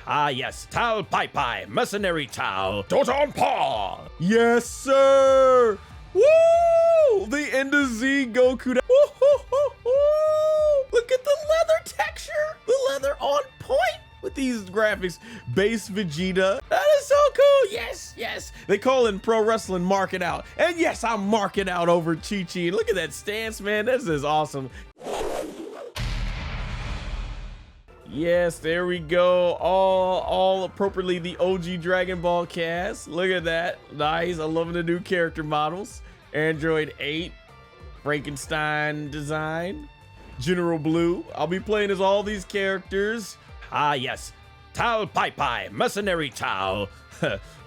Ah, yes, Tal Pai Pai, Mercenary Tal, Dot on Paw. Yes, sir. Woo! The end of Z Goku. Look at the leather texture. The leather on point with these graphics. Base Vegeta. That is so cool. Yes, yes. They call in pro wrestling marking out. And yes, I'm marking out over Chi-Chi. Look at that stance, man. This is awesome. Yes, there we go. All appropriately the OG Dragon Ball cast. Look at that. Nice. I'm loving the new character models. Android 8, Frankenstein design, General Blue. I'll be playing as all these characters. Ah, yes, Tal Pai Pai, Mercenary Tal,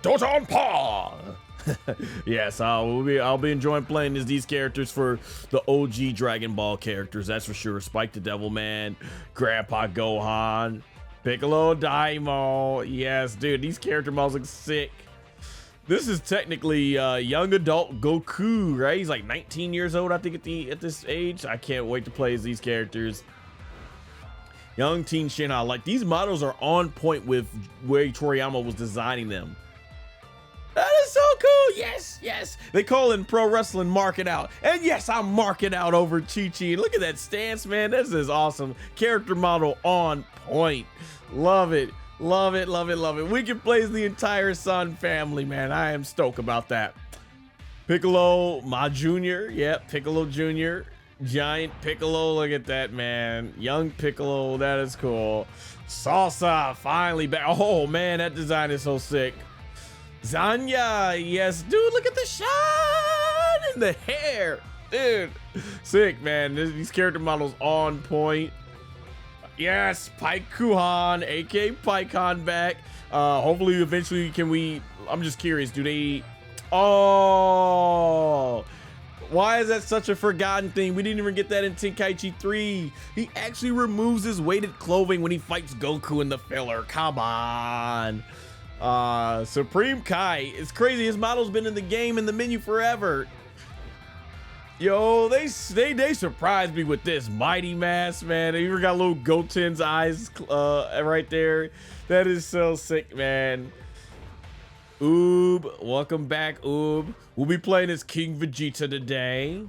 Dot on Paw. Yes, I'll be enjoying playing as these characters for the OG Dragon Ball characters, that's for sure. Spike the Devil Man, Grandpa Gohan, Piccolo Daimo. Yes, dude, these character models look sick. This is technically young adult Goku, right? He's like 19 years old, I think, at this age. I can't wait to play as these characters. Young teen Shinha. Like, these models are on point with where Toriyama was designing them. That is so cool. Yes, yes. They call in pro wrestling marking out. And yes, I'm marking out over Chi-Chi. Look at that stance, man. This is awesome. Character model on point. Love it. Love it, love it, love it. We can play as the entire Son family, man. I am stoked about that. Piccolo, my junior. Yep, Piccolo Jr. Giant Piccolo. Look at that, man. Young Piccolo. That is cool. Salsa, finally back. Oh, man, that design is so sick. Zanya, yes. Dude, look at the shine in the hair. Dude, sick, man. These character models on point. Yes, Paikuhan, aka Paikon back. Hopefully, eventually, I'm just curious, do they... Oh, why is that such a forgotten thing? We didn't even get that in Tenkaichi 3. He actually removes his weighted clothing when he fights Goku in the filler. Come on. Supreme Kai. It's crazy. His model's been in the game, in the menu forever. Yo, they surprised me with this Mighty Mask, man. They even got little Goten's eyes right there. That is so sick, man. Oob, welcome back, Oob. We'll be playing as King Vegeta today.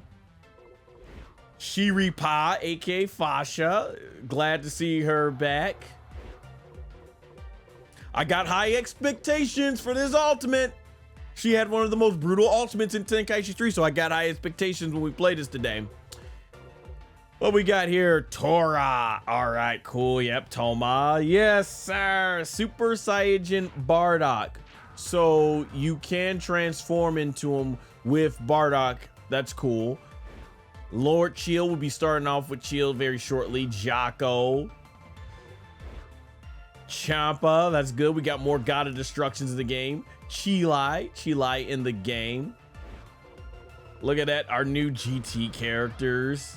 Seripa, aka Fasha. Glad to see her back. I got high expectations for this ultimate. She had one of the most brutal ultimates in Tenkaichi 3, so I got high expectations when we played this today. What we got here? Tora. All right, cool. Yep, Toma. Yes, sir. Super Saiyan Bardock. So you can transform into him with Bardock. That's cool. Lord Chill will be starting off with Chill very shortly. Jaco. Champa, that's good. We got more God of Destructions in the game. Chilai in the game. Look at that, our new GT characters.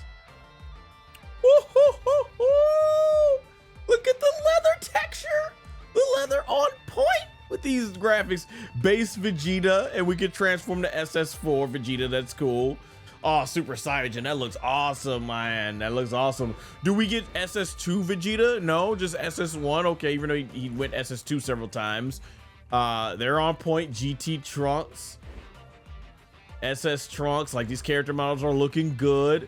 Woo-hoo-hoo-hoo! Look at the leather texture. The leather on point with these graphics. Base Vegeta, and we could transform to SS4 Vegeta. That's cool. Oh, Super Saiyan, that looks awesome, man. That looks awesome. Do we get SS2 Vegeta? No, just SS1. Okay, even though he went SS2 several times. They're on point. GT Trunks, SS Trunks. Like, these character models are looking good.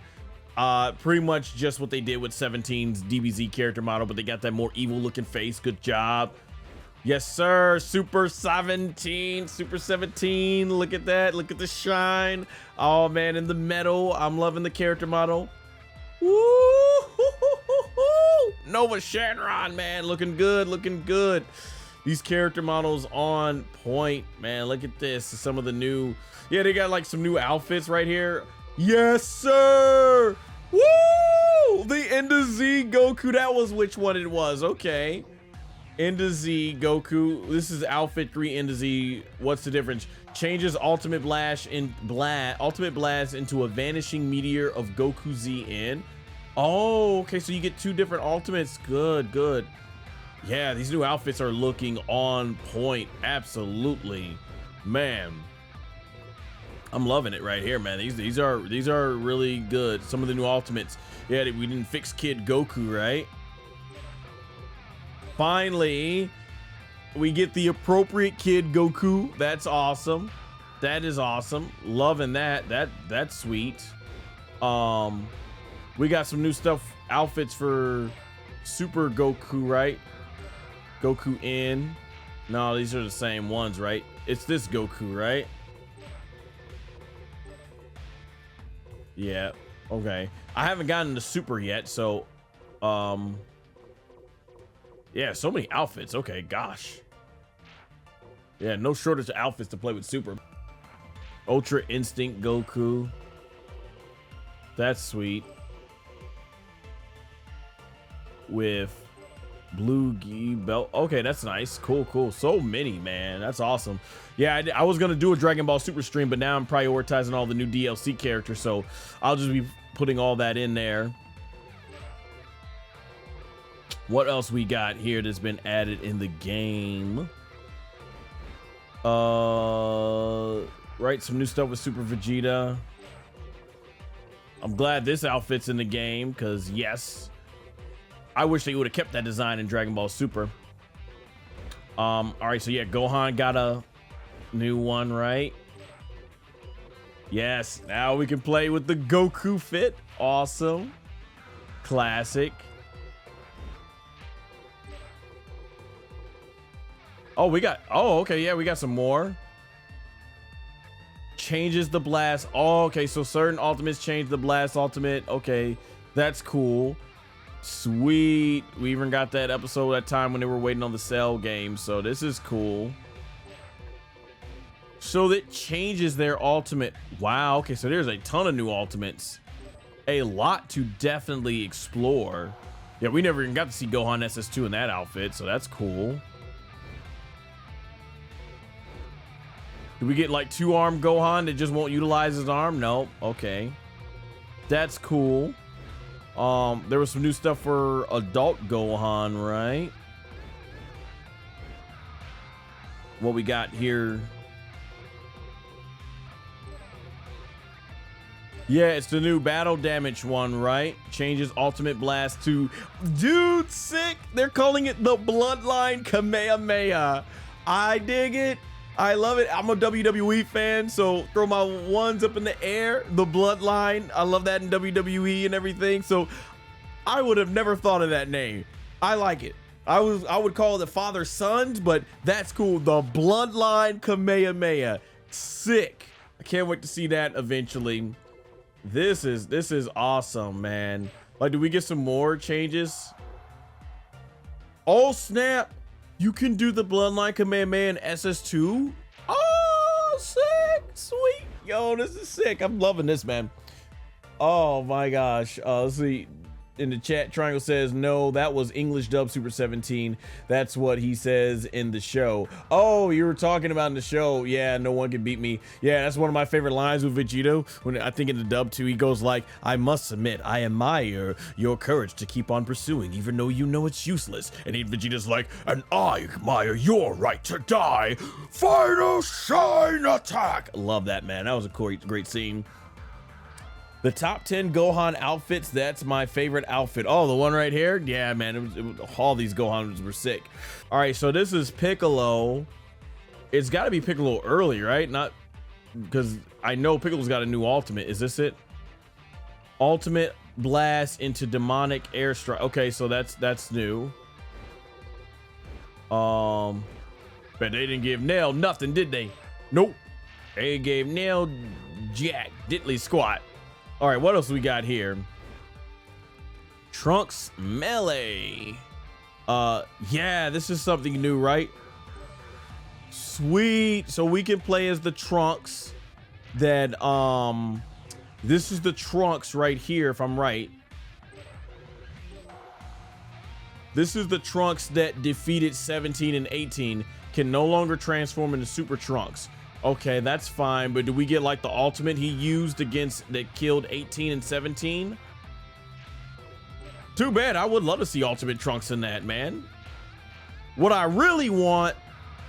Pretty much just what they did with 17's DBZ character model, but they got that more evil looking face. Good job. Yes, sir. Super 17. Look at that. Look at the shine. Oh, man, in the metal. I'm loving the character model. Woo! Nova Shenron, man. Looking good. Looking good. These character models on point, man. Look at this. Some of the new... Yeah, they got like some new outfits right here. Yes, sir. Woo! The End of Z Goku. That was which one it was. Okay. End of Z Goku. This is outfit 3 End of Z. What's the difference? Changes ultimate blast into a vanishing meteor of Goku ZN. Oh, okay, so you get 2 different ultimates. Good, good. Yeah, these new outfits are looking on point. Absolutely, man. I'm loving it right here, man. These are really good. Some of the new ultimates. Yeah, we didn't fix Kid Goku, right? Finally, We get the appropriate kid Goku. That's awesome. That is awesome. Loving that. That's sweet. We got some new stuff, outfits for Super Goku, right? Goku in. No, these are the same ones, right? It's this Goku, right? Yeah. Okay. I haven't gotten to Super yet, so yeah, so many outfits. Okay, gosh. Yeah, no shortage of outfits to play with Super. Ultra Instinct Goku. That's sweet. With blue gi belt. Okay, that's nice. Cool. So many, man. That's awesome. Yeah, I was gonna do a Dragon Ball Super stream, but now I'm prioritizing all the new DLC characters, so I'll just be putting all that in there. What else we got here that's been added in the game? Right, some new stuff with Super Vegeta. I'm glad this outfit's in the game, because yes, I wish they would have kept that design in Dragon Ball Super. All right, so yeah, Gohan got a new one, right? Yes, now we can play with the Goku fit. Awesome. Classic. Oh, okay, yeah, we got some more. Changes the blast. Oh, okay, so certain ultimates change the blast ultimate. Okay, that's cool. Sweet. We even got that episode that time when they were waiting on the Cell game, so this is cool. So that changes their ultimate. Wow, okay, so there's a ton of new ultimates. A lot to definitely explore. Yeah, we never even got to see Gohan SS2 in that outfit, so that's cool. Do we get like 2-arm Gohan that just won't utilize his arm? No. Okay. That's cool. There was some new stuff for adult Gohan, right? What we got here? Yeah, it's the new battle damage one, right? Changes ultimate blast to... Dude, sick! They're calling it the Bloodline Kamehameha. I dig it. I love it. I'm a WWE fan, so throw my ones up in the air. The Bloodline. I love that in WWE and everything. So I would have never thought of that name. I like it. I would call it the Father Sons, but that's cool. The Bloodline Kamehameha. Sick. I can't wait to see that eventually. This is awesome, man. Like, do we get some more changes? Oh, snap. You can do the Bloodline Kamehameha in SS2? Oh, sick. Sweet. Yo, this is sick. I'm loving this, man. Oh, my gosh. Let's see. In the chat, Triangle says, no, that was English dub Super 17. That's what he says in the show. Oh, you were talking about in the show. Yeah, no one can beat me. Yeah, that's one of my favorite lines with Vegeta. When I think in the dub too, he goes like, I must admit, I admire your courage to keep on pursuing, even though you know it's useless. And Vegeta's like, and I admire your right to die. Final Shine Attack. Love that, man. That was a great scene. The top 10 Gohan outfits, that's my favorite outfit. Oh, the one right here? Yeah, man, all these Gohans were sick. All right, so this is Piccolo. It's got to be Piccolo early, right? Not because I know Piccolo's got a new ultimate. Is this it? Ultimate blast into demonic airstrike. Okay, so that's new. But they didn't give Nail nothing, did they? Nope. They gave Nail jack diddly squat. All right, what else we got here? Trunks melee. Yeah, this is something new, right? Sweet. So we can play as the Trunks that this is the Trunks right here, if I'm right. This is the Trunks that defeated 17 and 18, can no longer transform into Super Trunks. Okay, that's fine, but do we get like the ultimate he used against that killed 18 and 17? Too bad. I would love to see Ultimate Trunks in that, man. What I really want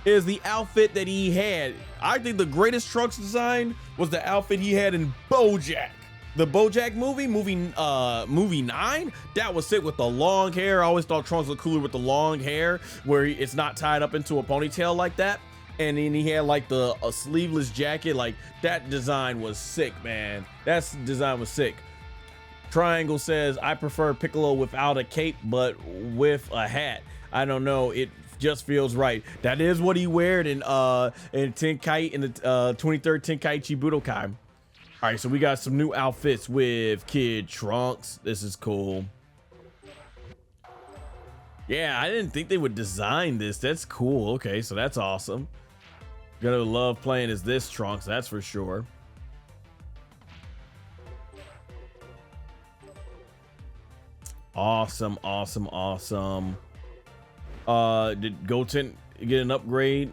is the outfit that he had. I think the greatest Trunks design was the outfit he had in BoJack. the BoJack movie 9, that was sick with the long hair. I always thought Trunks looked cooler with the long hair, where it's not tied up into a ponytail like that. And then he had like a sleeveless jacket. Like that design was sick, man. That design was sick. Triangle says, I prefer Piccolo without a cape, but with a hat. I don't know, it just feels right. That is what he wore in Tenkai, in the 23rd Tenkaichi Budokai. All right, so we got some new outfits with Kid Trunks. This is cool. Yeah, I didn't think they would design this. That's cool. Okay, so that's awesome. Gonna love playing as this Trunks, that's for sure. Awesome, awesome, awesome. Did Goten get an upgrade?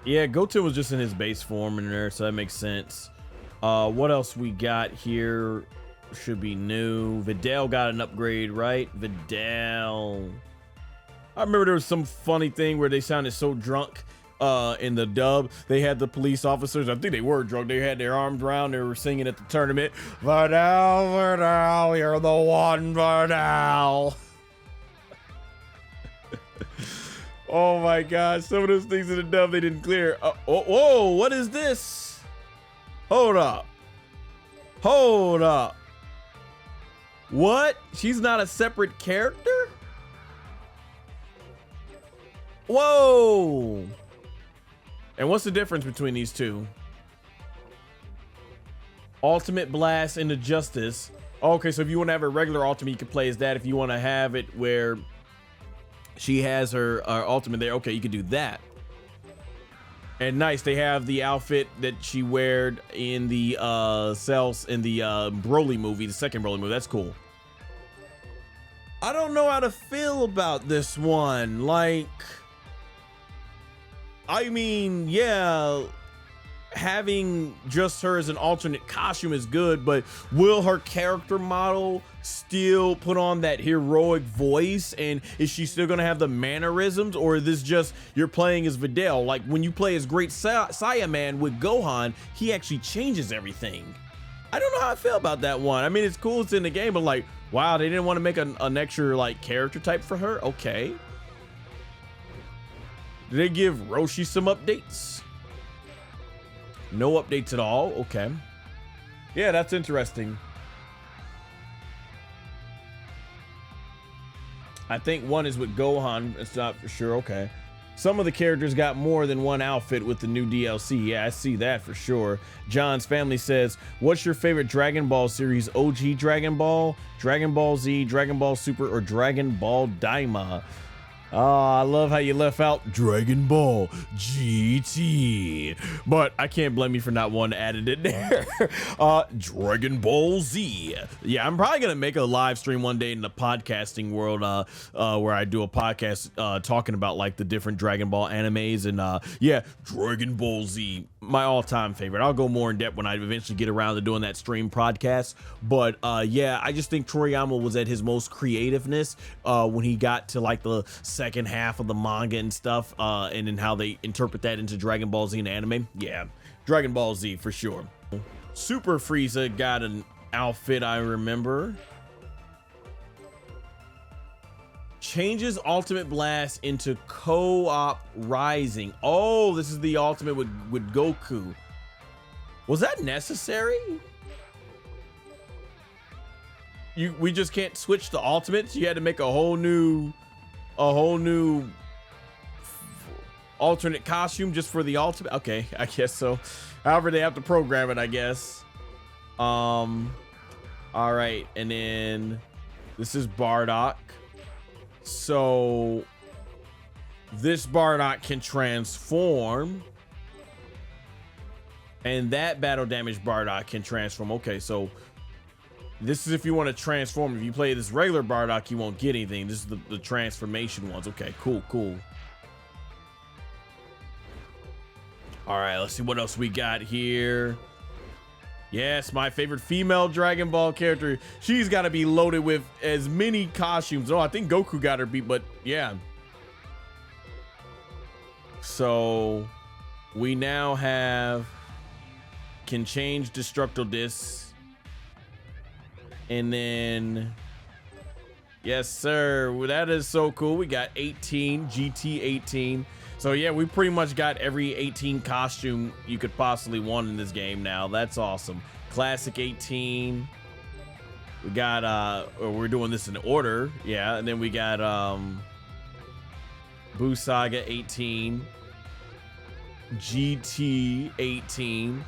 Yeah, Goten was just in his base form in there, so that makes sense. What else we got here? Should be new. Videl got an upgrade, right? Videl. I remember there was some funny thing where they sounded so drunk in the dub. They had the police officers, I think they were drunk, they had their arms around, they were singing at the tournament, Videl, Videl, you're the one, Videl. Oh my god, some of those things in the dub they didn't clear. Whoa, what is this? Hold up. Hold up. What? She's not a separate character? Whoa. And what's the difference between these two? Ultimate Blast into Justice. Okay, so if you want to have a regular ultimate, you can play as that. If you want to have it where she has her ultimate there, okay, you can do that. And nice, they have the outfit that she wore in the cells in the Broly movie, the second Broly movie. That's cool. I don't know how to feel about this one. Like, I mean, yeah, having just her as an alternate costume is good, but will her character model still put on that heroic voice? And is she still gonna have the mannerisms, or is this just you're playing as Videl? Like when you play as Great Saiyaman with Gohan, he actually changes everything. I don't know how I feel about that one. I mean, it's cool, it's in the game, but like, wow, they didn't want to make an extra like character type for her. Okay. Did they give Roshi some updates? No updates at all. Okay. Yeah, that's interesting. I think one is with Gohan. It's not for sure. Okay. Some of the characters got more than one outfit with the new DLC. Yeah, I see that for sure. John's family says, what's your favorite Dragon Ball series? OG Dragon Ball, Dragon Ball Z, Dragon Ball Super, or Dragon Ball Daima? Oh, I love how you left out Dragon Ball GT, but I can't blame you for not wanting to add it in there. Dragon Ball Z. Yeah, I'm probably gonna make a live stream one day in the podcasting world, where I do a podcast talking about like the different Dragon Ball animes, and yeah, Dragon Ball Z, my all-time favorite. I'll go more in depth when I eventually get around to doing that stream podcast. But yeah, I just think Toriyama was at his most creativeness when he got to like the second half of the manga and stuff, and then how they interpret that into Dragon Ball Z and anime. Yeah, Dragon Ball Z for sure. Super Frieza got an outfit, I remember. Changes Ultimate Blast into Co-op Rising. Oh, this is the ultimate with Goku. Was that necessary? We just can't switch the ultimates? You had to make a whole new alternate costume just for the ultimate? Okay, I guess so. However they have to program it, I guess. All right, and then this is Bardock. So this Bardock can transform, and that battle damage Bardock can transform. Okay, so this is if you want to transform. If you play this regular Bardock, you won't get anything. This is the transformation ones. Okay, cool. All right, let's see what else we got here. Yes, my favorite female Dragon Ball character. She's got to be loaded with as many costumes. Oh, I think Goku got her beat, but yeah. So we now can change Destructo Discs. And then, yes, sir. Well, that is so cool. We got 18, GT 18. So yeah, we pretty much got every 18 costume you could possibly want in this game now. That's awesome. Classic 18. We got, we're doing this in order. Yeah, and then we got, Boo Saga 18. GT 18.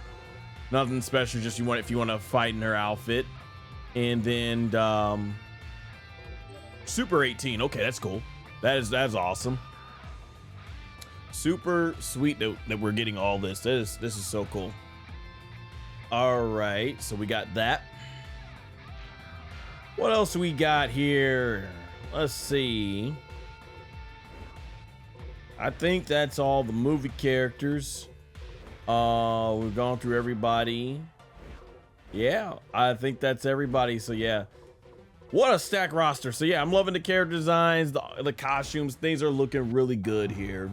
Nothing special, just you want if you want to fight in her outfit. And then Super 18. Okay, that's cool. That's awesome. Super sweet that we're getting all this. This is so cool. All right, so we got that. What else we got here? Let's see. I think that's all the movie characters. We've gone through everybody. Yeah, I think that's everybody. So yeah, what a stack roster. So yeah, I'm loving the character designs, the costumes. Things are looking really good here.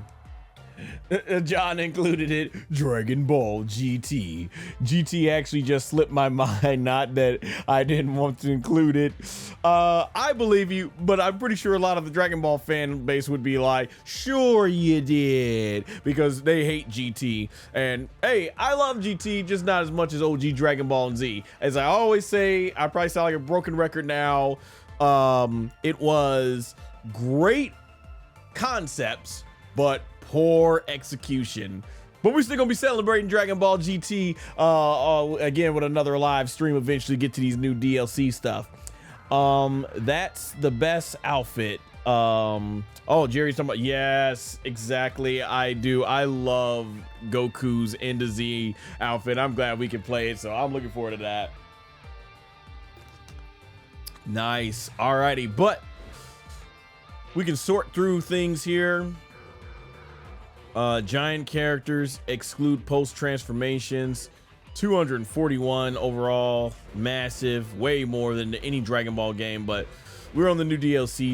John included it. Dragon Ball GT. GT actually just slipped my mind. Not that I didn't want to include it. I believe you, but I'm pretty sure a lot of the Dragon Ball fan base would be like, sure you did, because they hate GT. And hey, I love GT, just not as much as OG Dragon Ball and Z. As I always say, I probably sound like a broken record now. It was great concepts, but poor execution. But we're still gonna be celebrating Dragon Ball GT again with another live stream eventually. Get to these new DLC stuff. That's the best outfit. Oh, Jerry's talking about, yes, exactly. I do. I love Goku's End of Z outfit. I'm glad we can play it, so I'm looking forward to that. Nice. Alrighty, but we can sort through things here. Giant characters, exclude post transformations, 241 overall, massive, way more than any Dragon Ball game, but we're on the new DLCs.